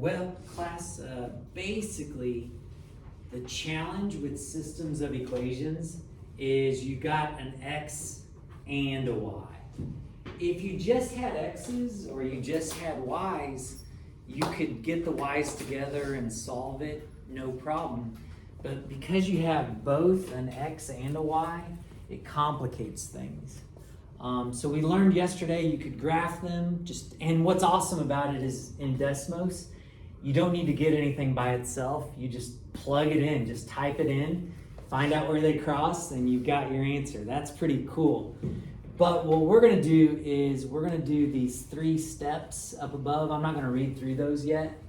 Well, class, basically, the challenge with systems of equations is you got an x and a y. If you just had x's or you just had y's, you could get the y's together and solve it, no problem. But because you have both an x and a y, it complicates things. So we learned yesterday you could graph them, and what's awesome about it is in Desmos, you don't need to get anything by itself. You just plug it in, just type it in, find out where they cross, and you've got your answer. That's pretty cool. But what we're gonna do is we're gonna do these 3 steps up above. I'm not gonna read through those yet.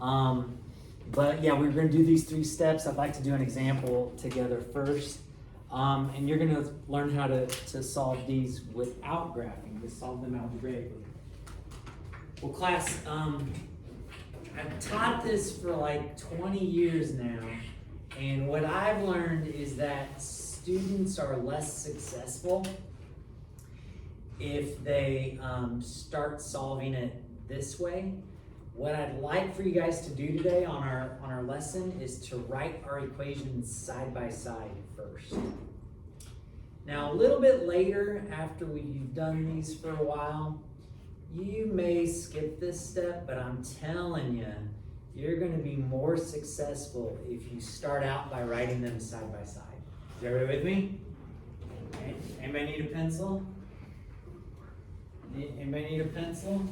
But yeah, we're gonna do these 3 steps. I'd like to do an example together first. And you're gonna learn how to solve these without graphing, to solve them algebraically. Well, class, I've taught this for like 20 years now, and what I've learned is that students are less successful if they start solving it this way. What I'd like for you guys to do today on our lesson is to write our equations side by side first. Now a little bit later, after you've done these for a while, you may skip this step, but I'm telling you, you're going to be more successful if you start out by writing them side by side. Is everybody with me? Okay. Anybody need a pencil? Anybody need a pencil?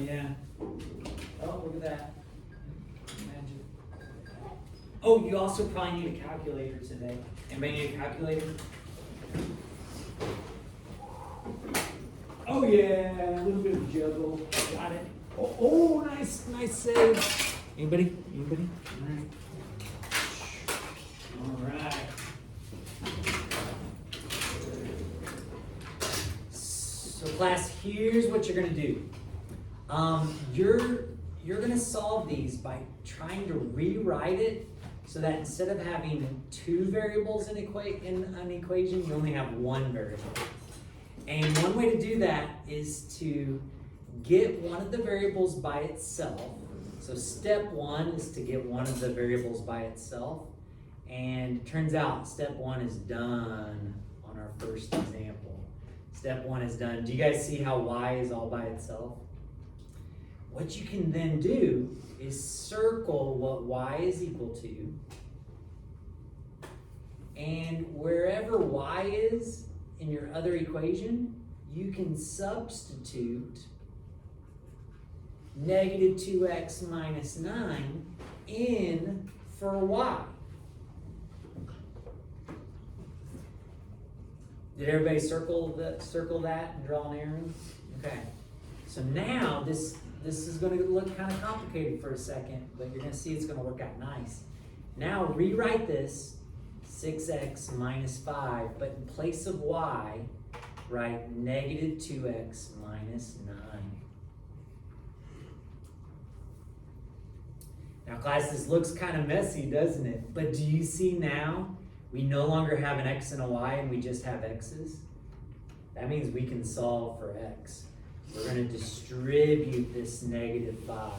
Yeah. Oh, look at that. Magic. Oh, you also probably need a calculator today. Anybody need a calculator? Oh yeah, a little bit of juggle. Got it. Oh, nice save. Anybody? All right. So class, here's what you're gonna do. You're gonna solve these by trying to rewrite it so that instead of having 2 variables in an equation, you only have 1 variable. And one way to do that is to get one of the variables by itself. So step 1 is to get one of the variables by itself. And it turns out step 1 is done on our first example. Step 1 is done. Do you guys see how y is all by itself? What you can then do is circle what y is equal to. And wherever y is in your other equation, you can substitute negative 2x minus 9 in for y. Did everybody circle that and draw an arrow? Okay. So now this is going to look kind of complicated for a second, but you're going to see it's going to work out nice. Now rewrite this 6x minus 5, but in place of y, write negative 2x minus 9. Now class, this looks kind of messy, doesn't it? But do you see now we no longer have an x and a y and we just have x's? That means we can solve for x. We're going to distribute this negative 5.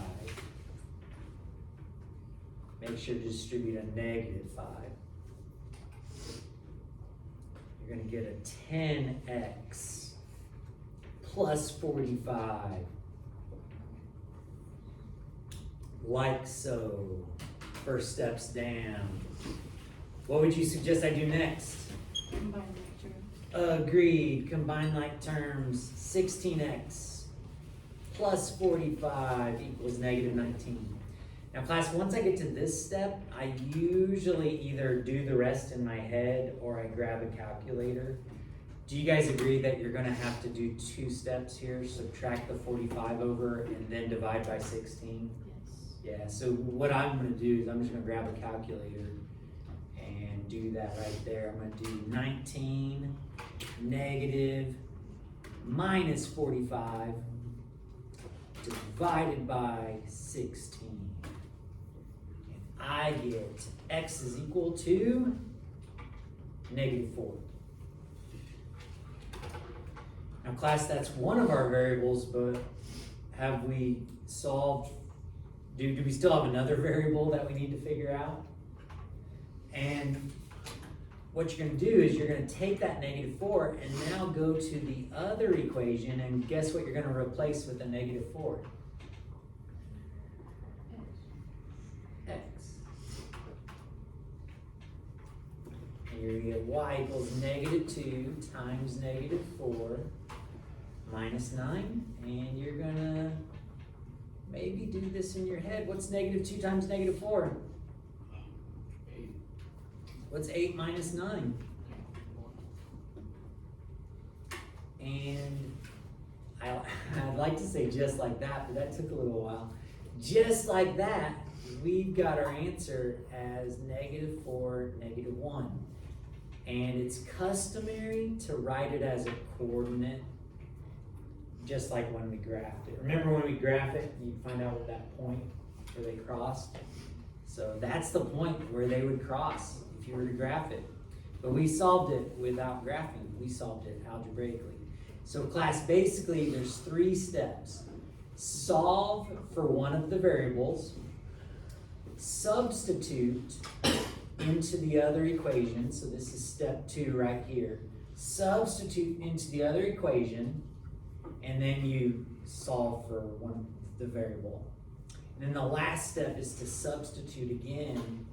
Make sure to distribute a negative 5. You're going to get a 10x plus 45. Like so. First steps down. What would you suggest I do next? Combine like terms. Agreed. Combine like terms. 16x plus 45 equals negative 19. Now class, once I get to this step, I usually either do the rest in my head or I grab a calculator. Do you guys agree that you're going to have to do 2 steps here? Subtract the 45 over and then divide by 16? Yes. Yeah, so what I'm going to do is I'm just going to grab a calculator and do that right there. I'm going to do 19 negative minus 45 divided by 16. And I get x is equal to negative 4. Now class, that's one of our variables, but have we solved do we still have another variable that we need to figure out? And what you're gonna do is you're gonna take that -4 and now go to the other equation, and guess what you're gonna replace with the -4? X. And you're gonna get y equals -2 times -4 minus 9, and you're gonna maybe do this in your head. What's -2 times -4? 8. What's 8 minus 9? And I'd like to say just like that, but that took a little while. Just like that, we've got our answer as -4, -1. And it's customary to write it as a coordinate, just like when we graphed it. Remember when we graph it, you find out what that point where they crossed? So that's the point where they would cross if you were to graph it. But we solved it without graphing. We solved it algebraically. So class, basically there's 3 steps. Solve for one of the variables, substitute into the other equation. So this is step 2 right here. Substitute into the other equation, and then you solve for one the variable. And then the last step is to substitute again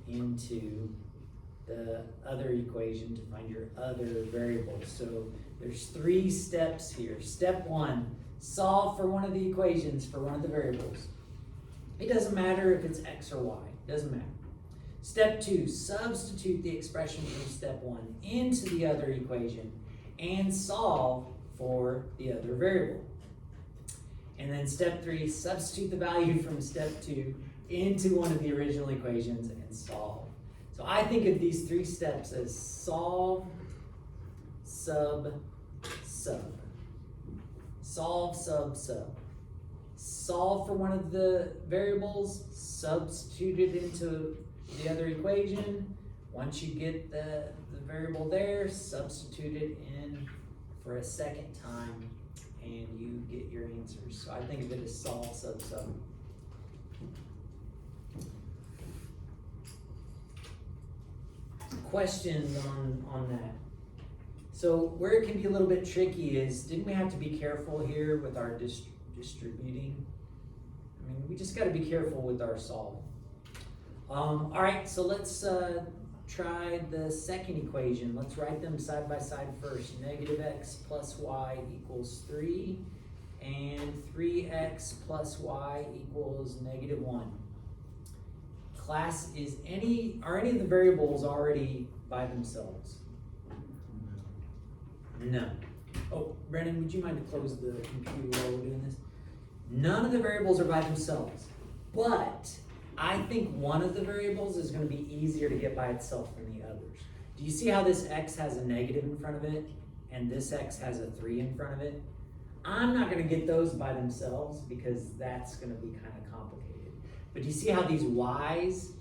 into the other equation to find your other variable. So there's 3 steps here. Step 1, solve for one of the equations for one of the variables. It doesn't matter if it's x or y, it doesn't matter. Step 2, substitute the expression from step 1 into the other equation and solve for the other variable. And then step 3, substitute the value from step 2 into one of the original equations and solve. So I think of these 3 steps as solve, sub, sub. Solve, sub, sub. Solve for one of the variables, substitute it into the other equation. Once you get the variable there, substitute it in for a second time, and you get your answers. So I think of it as solve, sub, sub. Questions on that? So where it can be a little bit tricky is, didn't we have to be careful here with our distributing? I mean, we just got to be careful with our solve. All right, so let's try the second equation. Let's write them side by side first. -x plus y equals 3, and 3x plus y equals -1. Class, are any of the variables already by themselves? No. Oh, Brennan, would you mind to close the computer while we're doing this? None of the variables are by themselves, but I think one of the variables is going to be easier to get by itself than the others. Do you see how this x has a negative in front of it, and this x has a 3 in front of it? I'm not going to get those by themselves because that's going to be kind of complicated. But do you see how these y's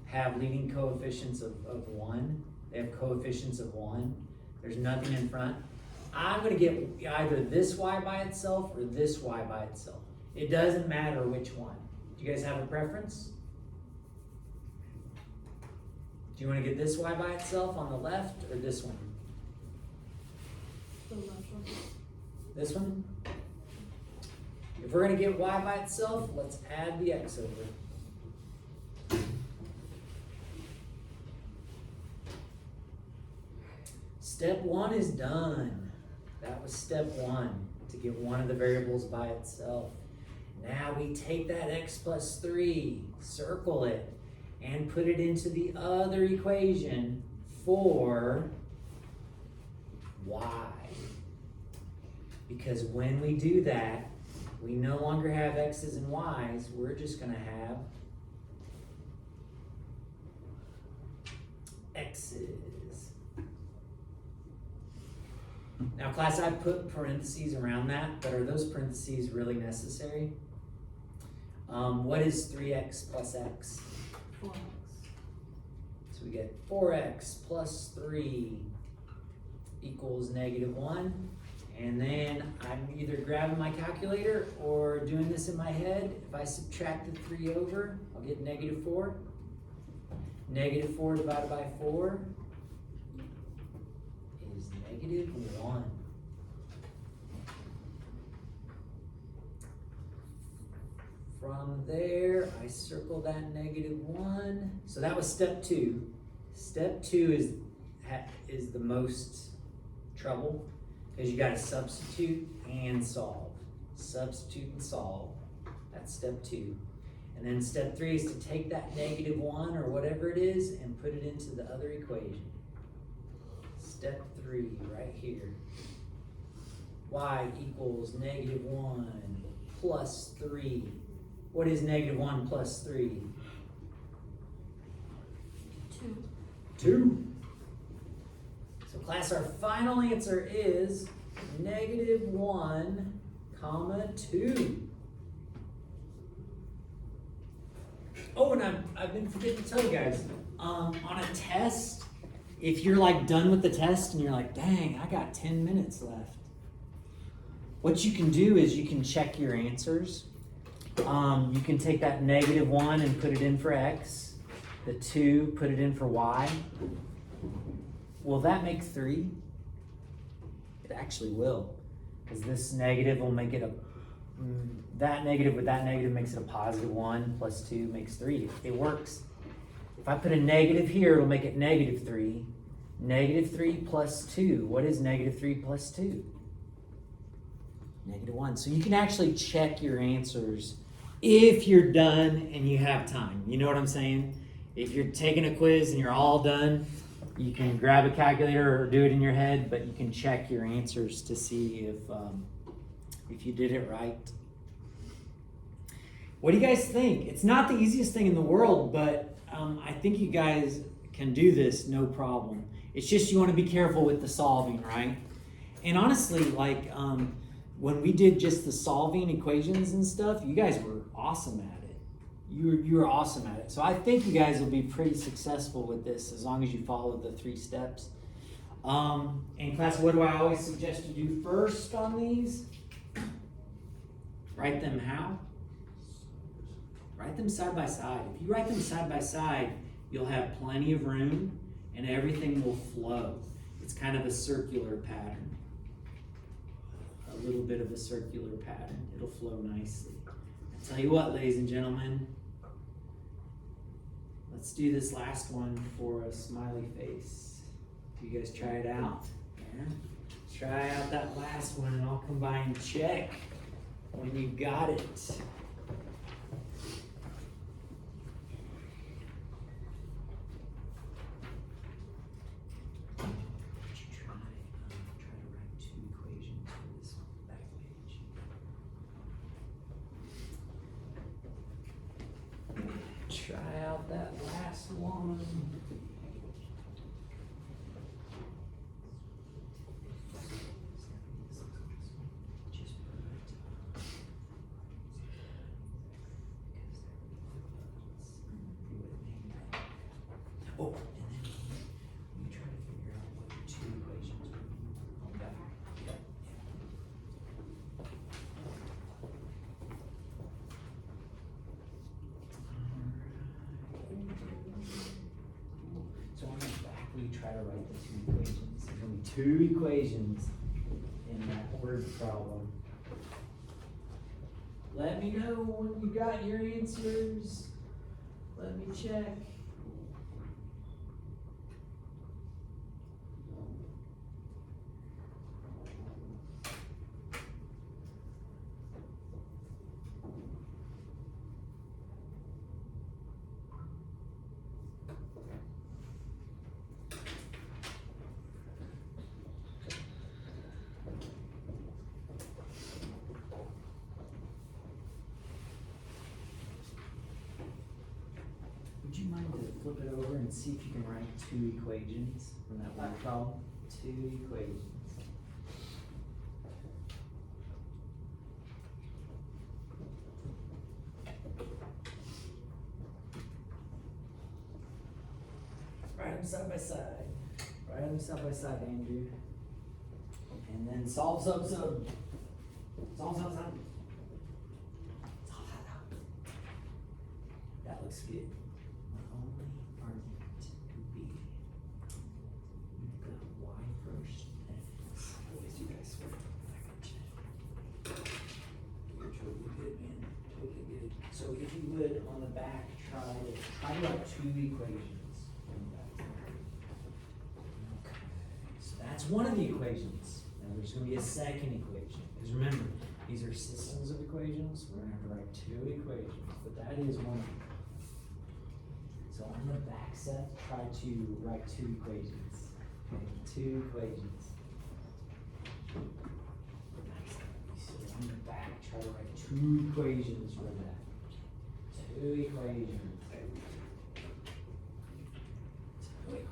have leading coefficients of 1? They have coefficients of 1. There's nothing in front. I'm going to get either this y by itself or this y by itself. It doesn't matter which one. Do you guys have a preference? Do you want to get this y by itself on the left or this one? The left one. This one? If we're going to get y by itself, let's add the x over. Step 1 is done. That was step 1, to get one of the variables by itself. Now we take that x plus 3, circle it, and put it into the other equation for y. Because when we do that, we no longer have x's and y's, we're just going to have x's. Now class, I put parentheses around that, but are those parentheses really necessary? What is 3x plus x? 4x. So we get 4x plus 3 equals -1. And then I'm either grabbing my calculator or doing this in my head. If I subtract the 3 over, I'll get -4. -4 divided by 4 is -1. From there, I circle that -1. So that was step 2. Step 2 is the most trouble because you got to substitute and solve. Substitute and solve. That's step 2. And then step 3 is to take that -1 or whatever it is and put it into the other equation. Step 3 right here. Y equals -1 plus 3. What is -1 plus 3? 2. 2. So class, our final answer is -1, 2. Oh, and I've been forgetting to tell you guys, on a test, if you're like done with the test and you're like, dang, I got 10 minutes left. What you can do is you can check your answers. You can take that -1 and put it in for X. The 2, put it in for Y. Will that make 3? It actually will. Because this negative will make it that negative with that negative makes it a +1 plus 2 makes 3. It works. If I put a negative here, it'll make it -3. -3 plus 2. What is -3 plus 2? -1. So you can actually check your answers if you're done and you have time. You know what I'm saying? If you're taking a quiz and you're all done, you can grab a calculator or do it in your head, but you can check your answers to see if you did it right. What do you guys think? It's not the easiest thing in the world, but I think you guys can do this no problem. It's just you want to be careful with the solving, right? And honestly, like when we did just the solving equations and stuff, you guys were awesome at it. You were awesome at it. So I think you guys will be pretty successful with this as long as you follow the 3 steps. In class, what do I always suggest you do first on these? Write them how? Write them side by side. If you write them side by side, you'll have plenty of room and everything will flow. It's kind of a circular pattern. A little bit of a circular pattern. It'll flow nicely. I tell you what, ladies and gentlemen, let's do this last one for a smiley face. You guys try it out. Yeah? Try out that last one and I'll come by and check when you got it. Try out that last one. Oh, and then you try to figure out what your 2 equations would be. Okay. Yep. So on the back, we try to write the 2 equations. There's going to be 2 equations in that word problem. Let me know when you got your answers. Let me check. Would you mind to flip it over and see if you can write 2 equations from that word problem? 2 equations. Write them side by side. Write them side by side, Andrew. And then And solve. That looks good. My only argument would be you've got y first and x. Boys, you guys swear. You're totally good, man. Totally good. So if you would, on the back, try to write two equations. On the back. Okay. So that's one of the equations. Now there's going to be a second equation. Because remember, these are systems of equations. We're going to have to write two equations. But that is one of them. So on the back set, try to write two equations. Okay, two equations. Nice. So on the back, try to write two equations for that. Two equations. Two equations.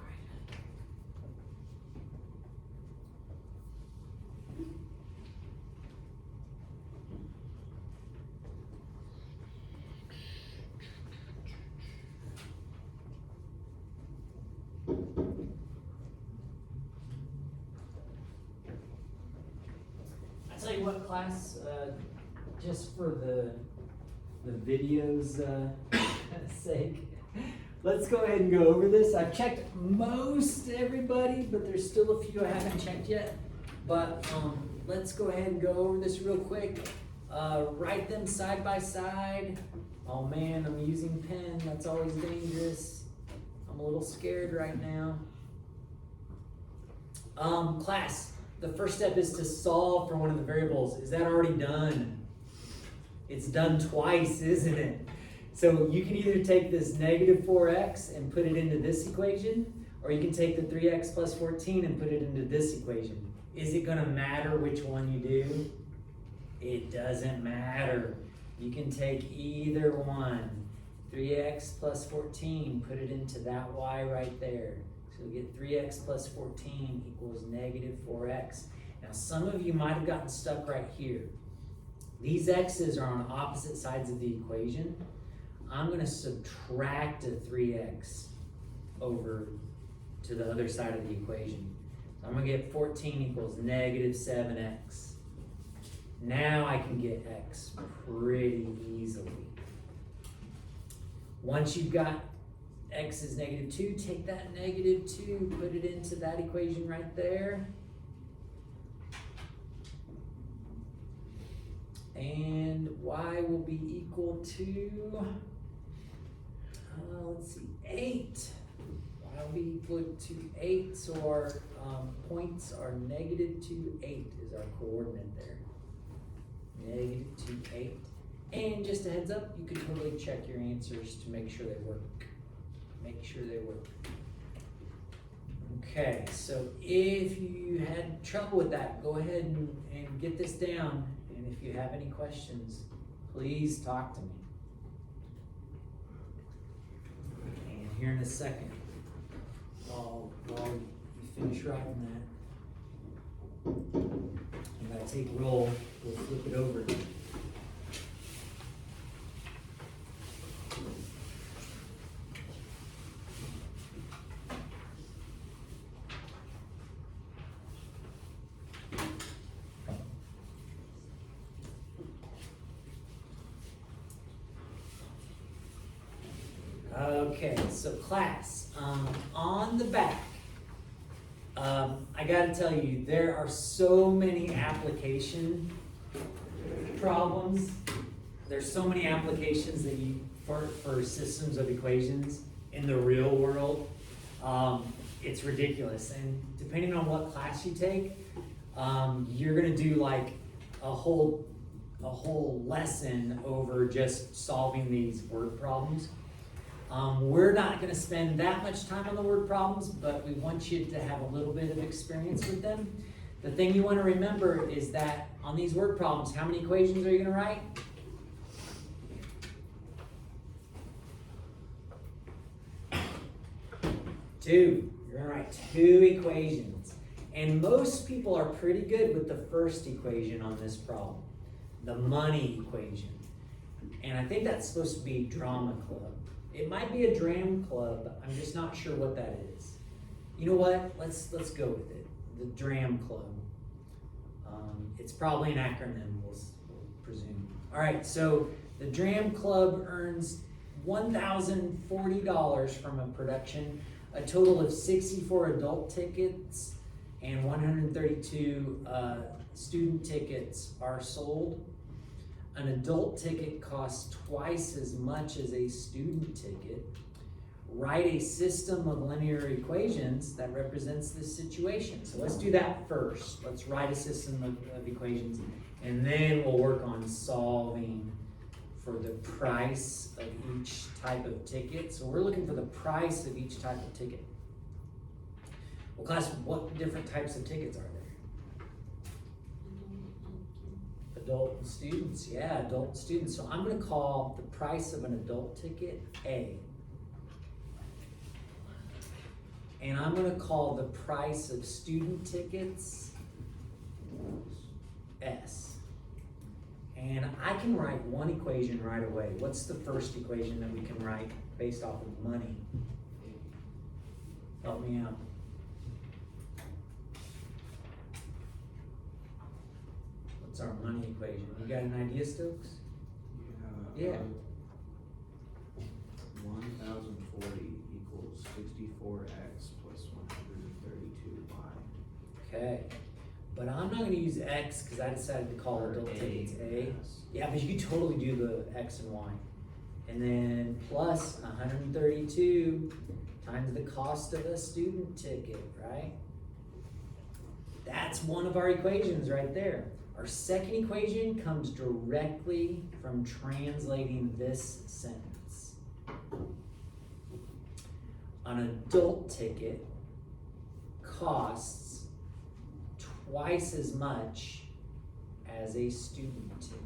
I tell you what, class, just for the video's sake, let's go ahead and go over this. I've checked most everybody, but there's still a few I haven't checked yet. But let's go ahead and go over this real quick. Write them side by side. Oh man, I'm using pen. That's always dangerous. I'm a little scared right now. Class, the first step is to solve for one of the variables. Is that already done? It's done twice, isn't it? So you can either take this negative 4x and put it into this equation, or you can take the 3x plus 14 and put it into this equation. Is it going to matter which one you do? It doesn't matter. You can take either one. 3x plus 14, put it into that y right there. So we get 3x plus 14 equals negative 4x. Now some of you might have gotten stuck right here. These x's are on opposite sides of the equation. I'm going to subtract a 3x over to the other side of the equation. So I'm going to get 14 equals negative 7x. Now I can get x pretty easily. Once you've got x is negative 2, take that negative 2, put it into that equation right there. And y will be equal to, let's see, 8. Y will be equal to 8, so our points are negative 2, 8 is our coordinate there. Negative 2, 8. And just a heads up, you can totally check your answers to make sure they work. Make sure they work. Okay, so if you had trouble with that, go ahead and get this down. And if you have any questions, please talk to me. And here in a second, while you finish writing that, I'm going to take roll, we'll flip it over. Okay, so class, on the back, I gotta tell you, there are so many application problems. There's so many applications that for systems of equations in the real world. It's ridiculous, and depending on what class you take, you're gonna do like a whole lesson over just solving these word problems. We're not going to spend that much time on the word problems, but we want you to have a little bit of experience with them. The thing you want to remember is that on these word problems, how many equations are you going to write? 2. You're going to write 2 equations. And most people are pretty good with the first equation on this problem, the money equation. And I think that's supposed to be drama club. It might be a dram club. I'm just not sure what that is. You know what? Let's go with it. The dram club. It's probably an acronym, we'll presume. All right, so the Dram Club earns $1,040 from a production, a total of 64 adult tickets and 132 student tickets are sold. An adult ticket costs twice as much as a student ticket. Write a system of linear equations that represents this situation. So let's do that first. Let's write a system of equations, and then we'll work on solving for the price of each type of ticket. So we're looking for the price of each type of ticket. Well, class, what different types of tickets are there? Adult and students, yeah, adult and students. So I'm gonna call the price of an adult ticket A. And I'm gonna call the price of student tickets S. And I can write one equation right away. What's the first equation that we can write based off of money? Help me out. What's our money equation? You got an idea, Stokes? Yeah. 1,040 equals 64x plus 132y. Okay. But I'm not gonna use X because I decided to call adult tickets A. Yeah, but you could totally do the X and Y. And then plus 132 times the cost of a student ticket, right? That's one of our equations right there. Our second equation comes directly from translating this sentence. An adult ticket costs twice as much as a student ticket.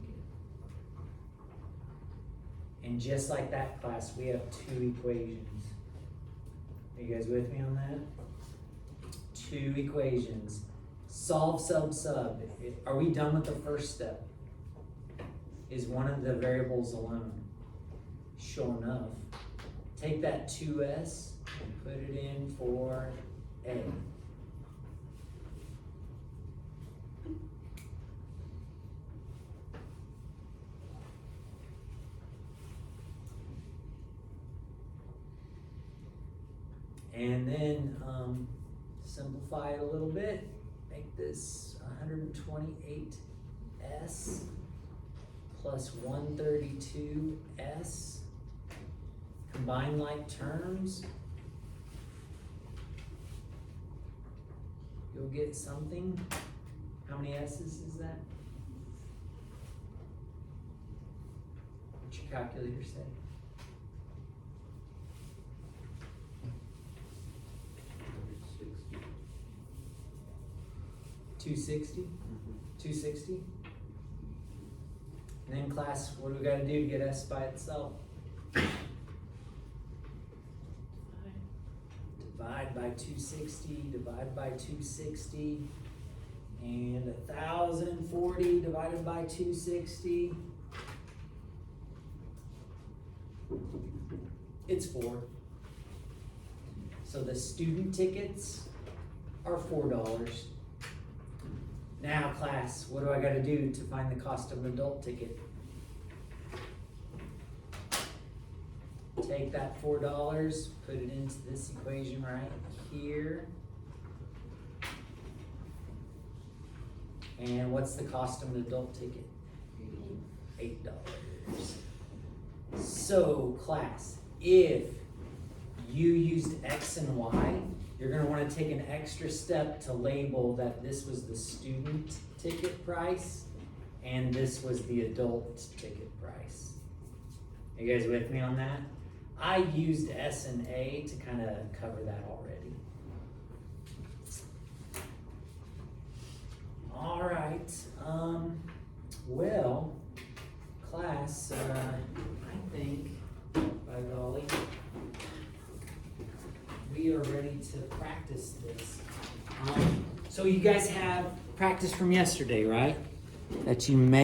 And just like that, class, we have two equations. Are you guys with me on that? Two equations. Solve sub. Are we done with the first step? Is one of the variables alone? Sure enough. Take that 2s and put it in for A. And then simplify it a little bit. Make this 128s plus 132s. Combine like terms. You'll get something. How many s's is that? What's your calculator say? 260? 260? And then class, what do we gotta do to get S by itself? Divide by 260, divide by 260, and 1,040 divided by 260. It's 4. So the student tickets are $4. Now class, what do I gotta do to find the cost of an adult ticket? Take that $4, put it into this equation right here. And what's the cost of an adult ticket? $8. So class, if you used X and Y, you're gonna wanna take an extra step to label that this was the student ticket price and this was the adult ticket price. Are you guys with me on that? I used S and A to kind of cover that already. All right, well, class, I think, by golly, we are ready to practice this. So you guys have practice from yesterday, right? That you may